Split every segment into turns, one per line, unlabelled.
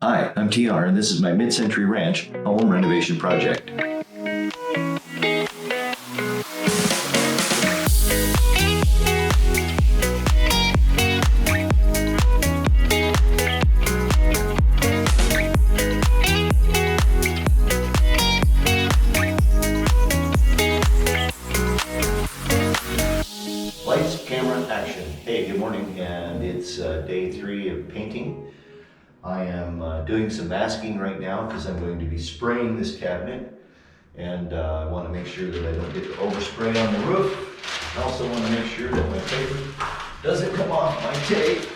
Hi, I'm TR, and this is my mid-century ranch home renovation project. Lights, camera, action. Hey, good morning, and it's day 3 of painting. I am doing some masking right now because I'm going to be spraying this cabinet, and I want to make sure that I don't get overspray on the roof. I also want to make sure that my paper doesn't come off my tape.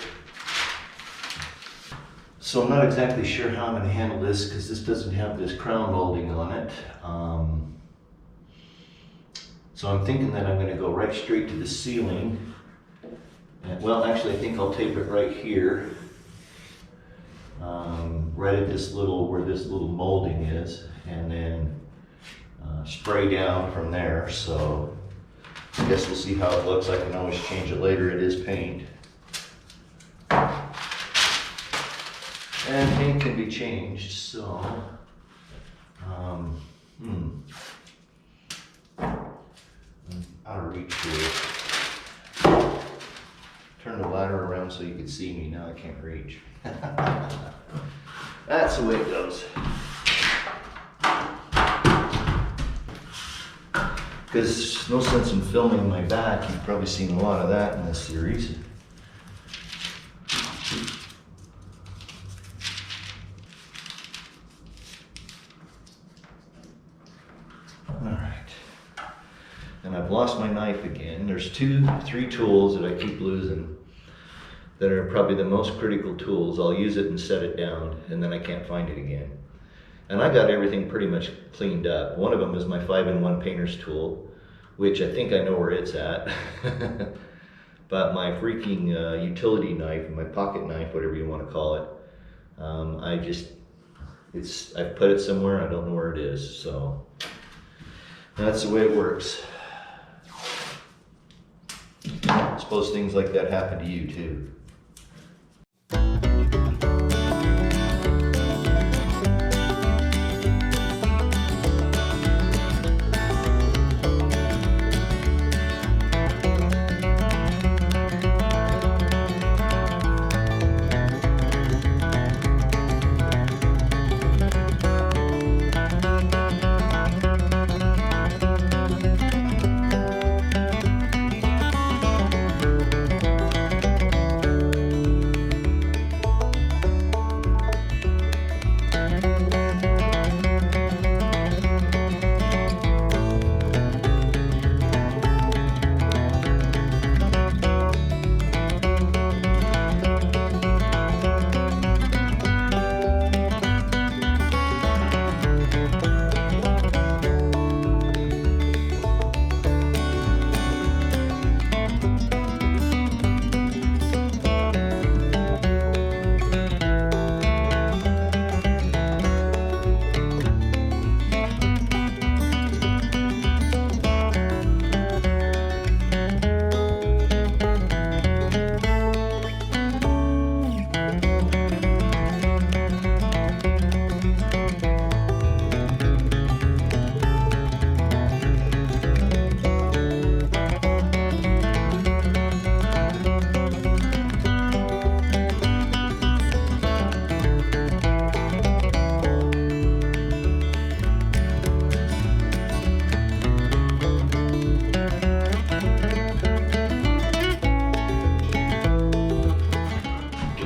So I'm not exactly sure how I'm going to handle this because this doesn't have this crown molding on it. So I'm thinking that I'm going to go right straight to the ceiling. And, well, actually I think I'll tape it right here. Right at this little, where this little molding is, and then spray down from there. So I guess we'll see how it looks. I can always change it later. It is paint. And paint can be changed, so I'm out of reach here. Turn the ladder around so you can see me. Now I can't reach. That's the way it goes. Because there's no sense in filming my back. You've probably seen a lot of that in this series. Alright. And I've lost my knife again. There's 3 tools that I keep losing that are probably the most critical tools. I'll use it and set it down, and then I can't find it again. And I got everything pretty much cleaned up. One of them is my 5-in-1 painter's tool, which I think I know where it's at. But my freaking utility knife, my pocket knife, whatever you want to call it, I've put it somewhere, I don't know where it is. So that's the way it works. I suppose things like that happen to you too.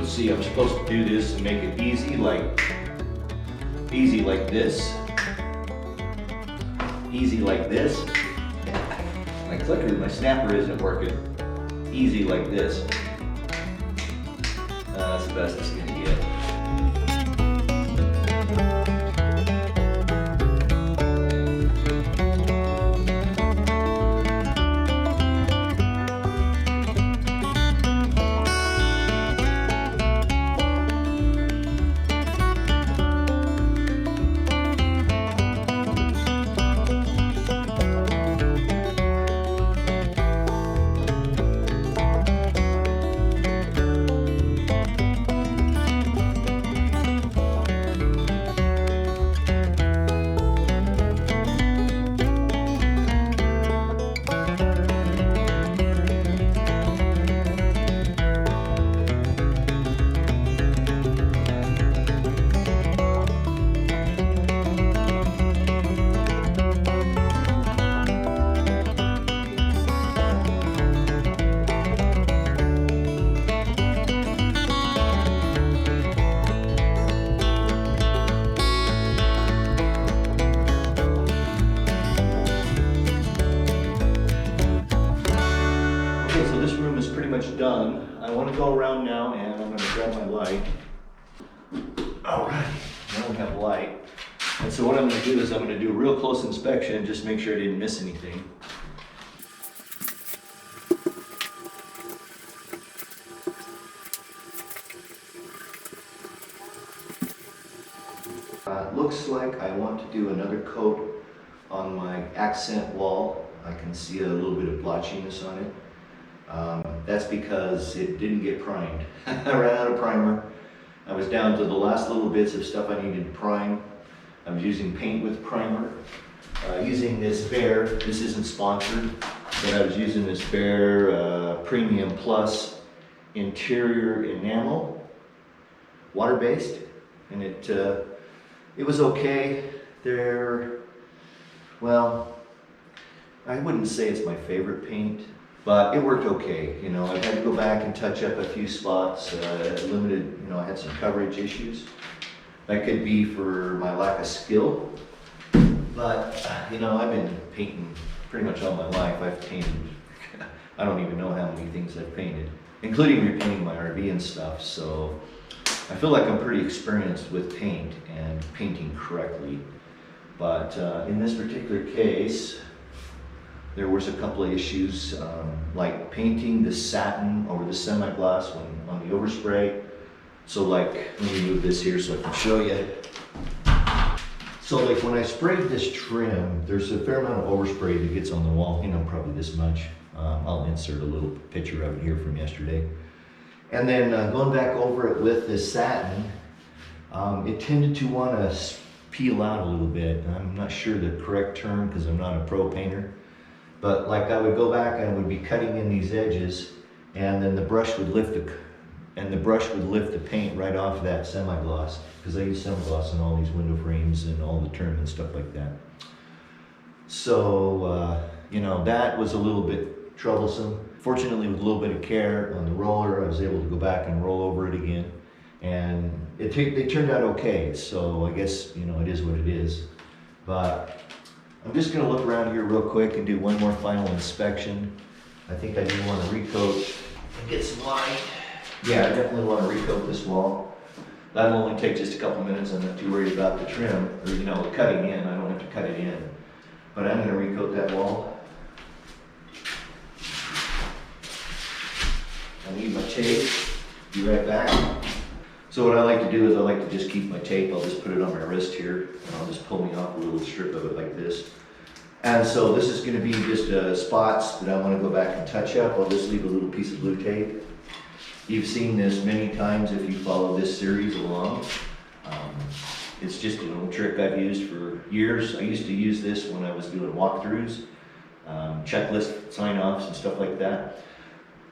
See, I'm supposed to do this and make it easy like this. Easy like this. My clicker, my snapper isn't working. Easy like this. That's the best it's gonna get. All right, now we have light. And so what I'm going to do is I'm going to do a real close inspection and just make sure I didn't miss anything. Looks like I want to do another coat on my accent wall. I can see a little bit of blotchiness on it. That's because it didn't get primed. I ran out of primer. I was down to the last little bits of stuff I needed to prime. I was using paint with primer. Using this Behr, this isn't sponsored, but I was using this Behr Premium Plus interior enamel, water-based, and it was okay. Well, I wouldn't say it's my favorite paint, but it worked okay. You know, I had to go back and touch up a few spots, limited, you know, I had some coverage issues. That could be for my lack of skill, but you know, I've been painting pretty much all my life. I've painted, I don't even know how many things I've painted, including repainting my RV and stuff, so I feel like I'm pretty experienced with paint and painting correctly. But in this particular case, there was a couple of issues, like painting the satin over the semi-gloss on the overspray. So like, let me move this here so I can show you. So like when I sprayed this trim, there's a fair amount of overspray that gets on the wall, you know, probably this much. I'll insert a little picture of it here from yesterday. And then going back over it with this satin, it tended to want to peel out a little bit. I'm not sure the correct term because I'm not a pro painter. But like I would go back and I would be cutting in these edges, and then the brush would lift the paint right off that semi-gloss, because I use semi-gloss on all these window frames and all the trim and stuff like that. So you know, that was a little bit troublesome. Fortunately, with a little bit of care on the roller, I was able to go back and roll over it again, and they turned out okay. So I guess, you know, it is what it is. But I'm just going to look around here real quick and do one more final inspection. I think I do want to recoat and get some light. Yeah, I definitely want to recoat this wall. That'll only take just a couple minutes. I'm not too worried about the trim, or, you know, cutting in. I don't have to cut it in. But I'm going to recoat that wall. I need my tape. Be right back. So what I like to do is I like to just keep my tape. I'll just put it on my wrist here, and I'll just pull me off a little strip of it like this. And so this is going to be just spots that I want to go back and touch up. I'll just leave a little piece of blue tape. You've seen this many times if you follow this series along. It's just an old trick I've used for years. I used to use this when I was doing walkthroughs, checklist sign-offs and stuff like that.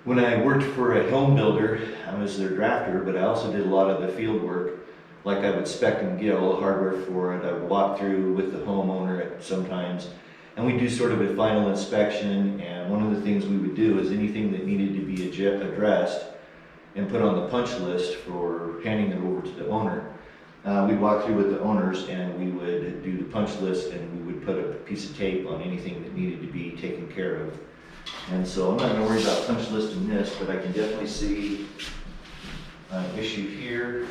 When I worked for a home builder, I was their drafter, but I also did a lot of the field work. Like I would spec and get all the hardware for it. I would walk through with the homeowner sometimes, and we'd do sort of a final inspection. And one of the things we would do is anything that needed to be addressed and put on the punch list for handing it over to the owner. We'd walk through with the owners and we would do the punch list, and we would put a piece of tape on anything that needed to be taken care of. And so I'm not going to worry about punch listing this, but I can definitely see an issue here.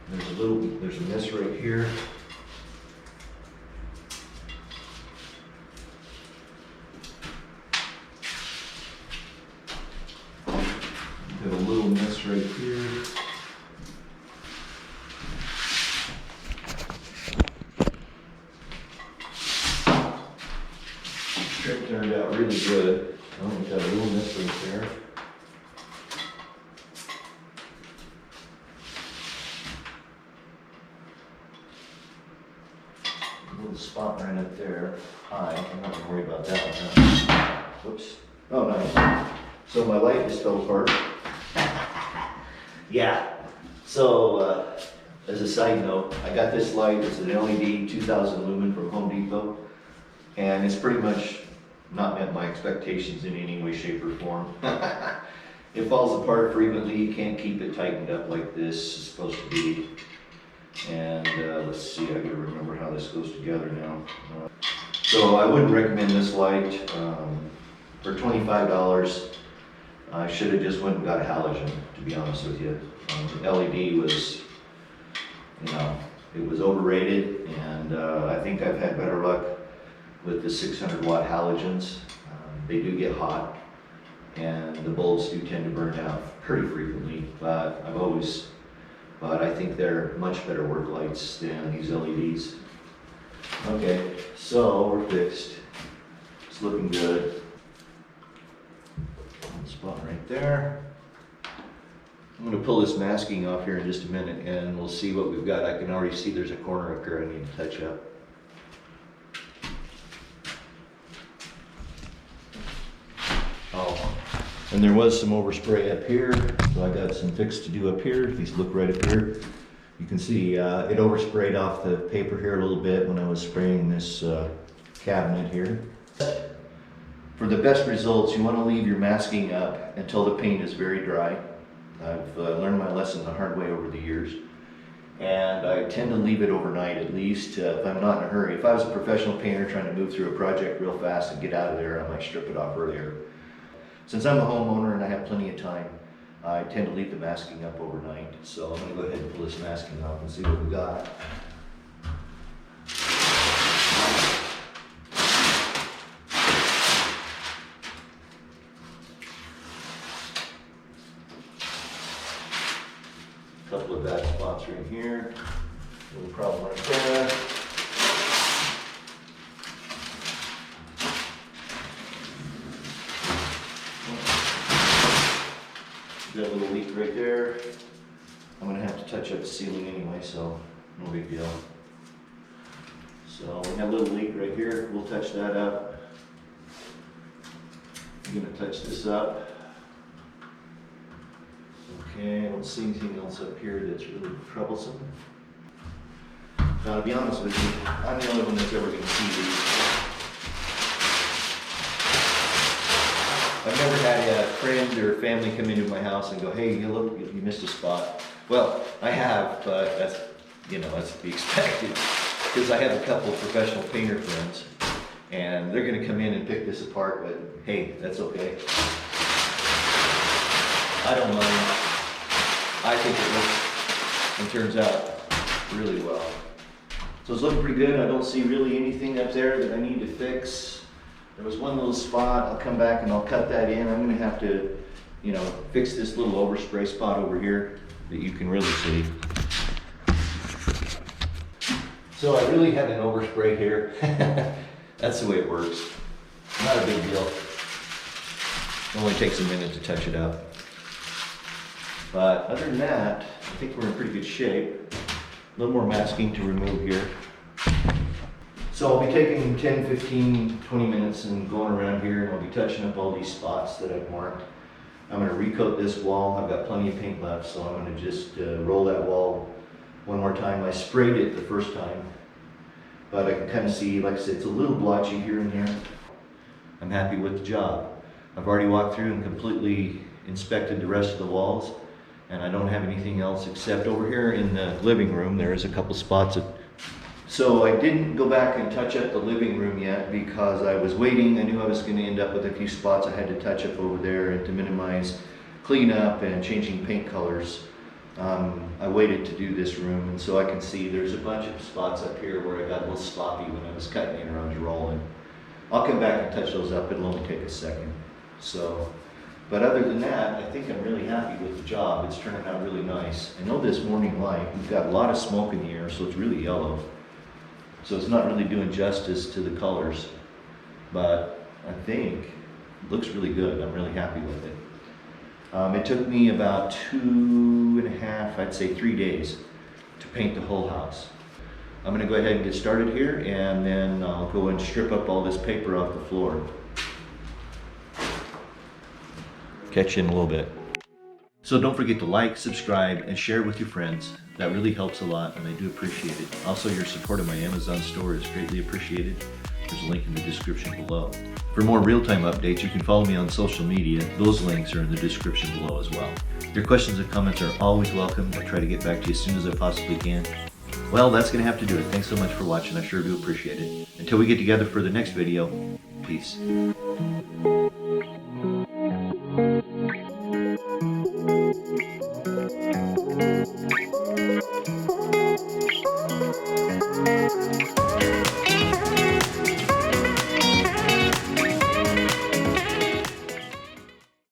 There's a miss right here. Got a little miss right here. Trip turned out really good. Oh, we got a little miss right there. A little spot right up there. High. I'm not going to worry about that one. Whoops. Oh, nice. So my light just fell apart. Yeah. So, as a side note, I got this light. It's an LED 2000 lumen from Home Depot. And it's pretty much not met my expectations in any way, shape, or form. It falls apart frequently. You can't keep it tightened up like this is supposed to be. And let's see, I gotta remember how this goes together now. So I wouldn't recommend this light. For $25, I should have just went and got a halogen, to be honest with you. LED was, it was overrated, and I think I've had better luck with the 600 watt halogens. They do get hot, and the bulbs do tend to burn out pretty frequently, but I think they're much better work lights than these LEDs. Okay, so we're fixed. It's looking good. Spot right there. I'm going to pull this masking off here in just a minute and we'll see what we've got. I can already see there's a corner up here I need to touch up. Oh, and there was some overspray up here, so I got some fix to do up here. If you look right up here, you can see it oversprayed off the paper here a little bit when I was spraying this cabinet here. For the best results, you want to leave your masking up until the paint is very dry. I've learned my lesson the hard way over the years, and I tend to leave it overnight at least if I'm not in a hurry. If I was a professional painter trying to move through a project real fast and get out of there, I might strip it off earlier. Since I'm a homeowner and I have plenty of time, I tend to leave the masking up overnight. So I'm going to go ahead and pull this masking off and see what we got. Couple of bad spots right here. No problem right there. Got a little leak right there. I'm gonna have to touch up the ceiling anyway, so no big deal. So we have a little leak right here. We'll touch that up. I'm gonna touch this up. Okay, I don't see anything else up here that's really troublesome. Now, to be honest with you, I'm the only one that's ever going to see these. I've never had a friend or family come into my house and go, hey, you look, you missed a spot. Well, I have, but that's, that's to be expected. Because I have a couple of professional painter friends, and they're going to come in and pick this apart, but hey, that's okay. I don't mind. I think it looks and turns out really well. So it's looking pretty good. I don't see really anything up there that I need to fix. There was one little spot. I'll come back and I'll cut that in. I'm going to have to, fix this little overspray spot over here that you can really see. So I really had an overspray here. That's the way it works. Not a big deal. It only takes a minute to touch it up. But other than that, I think we're in pretty good shape. A little more masking to remove here. So I'll be taking 10, 15, 20 minutes and going around here, and I'll be touching up all these spots that I've marked. I'm going to recoat this wall. I've got plenty of paint left, so I'm going to just roll that wall one more time. I sprayed it the first time, but I can kind of see, like I said, it's a little blotchy here and there. I'm happy with the job. I've already walked through and completely inspected the rest of the walls. And I don't have anything else except over here in the living room. There is a couple spots. So I didn't go back and touch up the living room yet because I was waiting. I knew I was going to end up with a few spots I had to touch up over there and to minimize cleanup and changing paint colors. I waited to do this room, and so I can see there's a bunch of spots up here where I got a little sloppy when I was cutting it or I was rolling. I'll come back and touch those up. It'll only take a second. But other than that, I think I'm really happy with the job. It's turning out really nice. I know this morning light, we've got a lot of smoke in the air, so it's really yellow. So it's not really doing justice to the colors, but I think it looks really good. I'm really happy with it. It took me about 2.5, I'd say 3 days to paint the whole house. I'm gonna go ahead and get started here, and then I'll go and strip up all this paper off the floor. Catch you in a little bit. So don't forget to like, subscribe, and share with your friends. That really helps a lot, and I do appreciate it. Also, your support of my Amazon store is greatly appreciated. There's a link in the description below. For more real-time updates, you can follow me on social media. Those links are in the description below as well. Your questions and comments are always welcome. I'll try to get back to you as soon as I possibly can. Well, that's going to have to do it. Thanks so much for watching. I sure do appreciate it. Until we get together for the next video, peace.